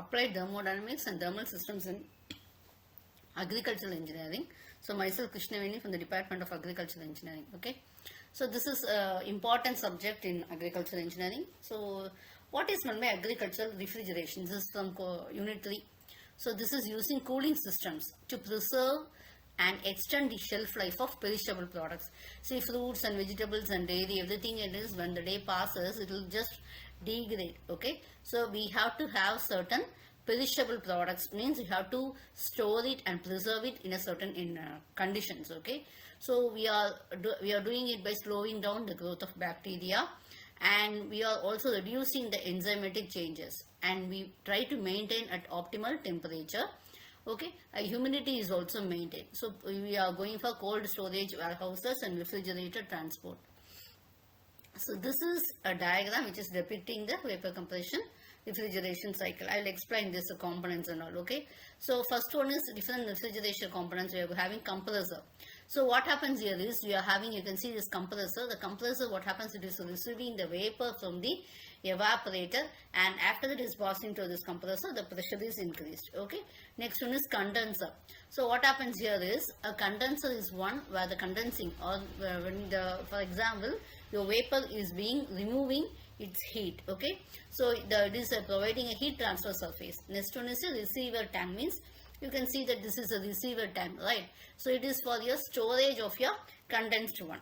applied thermodynamics and thermal systems in agricultural engineering. So myself Krishnaveni from the Department of Agricultural Engineering. Okay, so this is important subject in agricultural engineering. So what is meant by agricultural refrigeration? This is from unit 3. So this is using cooling systems to preserve and extend the shelf life of perishable products. See, fruits and vegetables and dairy, everything it is, when the day passes, it will just degrade. Okay, so we have to have certain perishable products, means you have to store it and preserve it in a certain conditions. Okay, so we are doing it by slowing down the growth of bacteria, and we are also reducing the enzymatic changes, and we try to maintain at optimal temperature. Okay, humidity is also maintained. So we are going for cold storage warehouses and refrigerator transport. So this is a diagram which is depicting the vapor compression refrigeration cycle. I will explain this components and all. Okay, so first one is different refrigeration components. We are having compressor. So what happens here is we are having, you can see this compressor. The compressor, what happens, it is receiving the vapor from the evaporator, and after that is passing to this compressor, the pressure is increased. Okay, next one is condenser. So what happens here is a condenser is one where the condensing, or when the, for example, your vapor is being removing its heat. Okay, so it is providing a heat transfer surface. Next one is a receiver tank, means you can see that this is a receiver tank, right? So it is for your storage of your condensed one.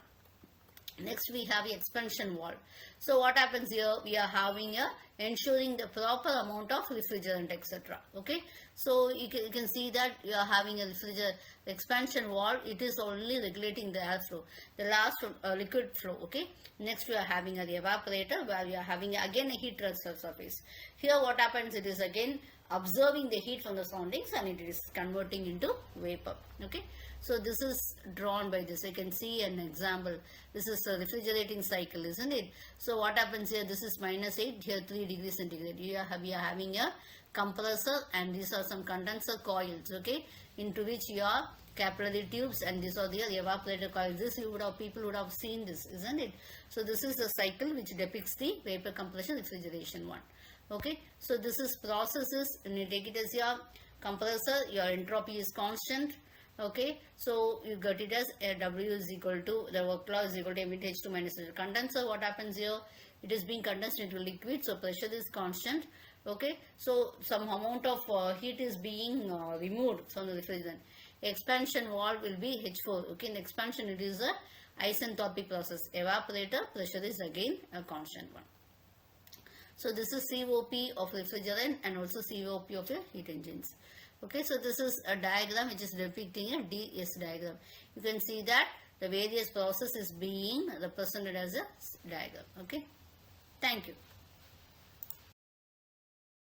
Next we have the expansion valve. So what happens here, we are having a ensuring the proper amount of refrigerant, etc. Okay, so you can see that you are having a refrigerant expansion valve. It is only regulating the airflow, the last liquid flow. Okay, next we are having the evaporator, where we are having again a heat transfer surface. Here what happens, it is again observing the heat from the surroundings and it is converting into vapor. Okay, so this is drawn by this. You can see an example. This is a refrigerating cycle, isn't it? So what happens here, this is -8, here 3 degrees centigrade. We are having a compressor, and these are some condenser coils, okay, into which you are capillary tubes, and these are the evaporator coils. This people would have seen this, isn't it? So this is the cycle which depicts the vapor compression refrigeration one. Okay, so this is processes, and you take it as your compressor, your entropy is constant. Okay, so you got it as W is equal to, the work law is equal to mH2 minus H2. Condenser, what happens here, it is being condensed into liquid, so pressure is constant. Okay, so some amount of heat is being removed from the refrigerant. Expansion valve will be H4. Okay, in expansion it is a isentropic process. Evaporator, pressure is again a constant one. So this is COP of refrigerant and also COP of your heat engines. Okay, so this is a diagram which is depicting a DS diagram. You can see that the various process is being represented as a diagram. Okay, thank you.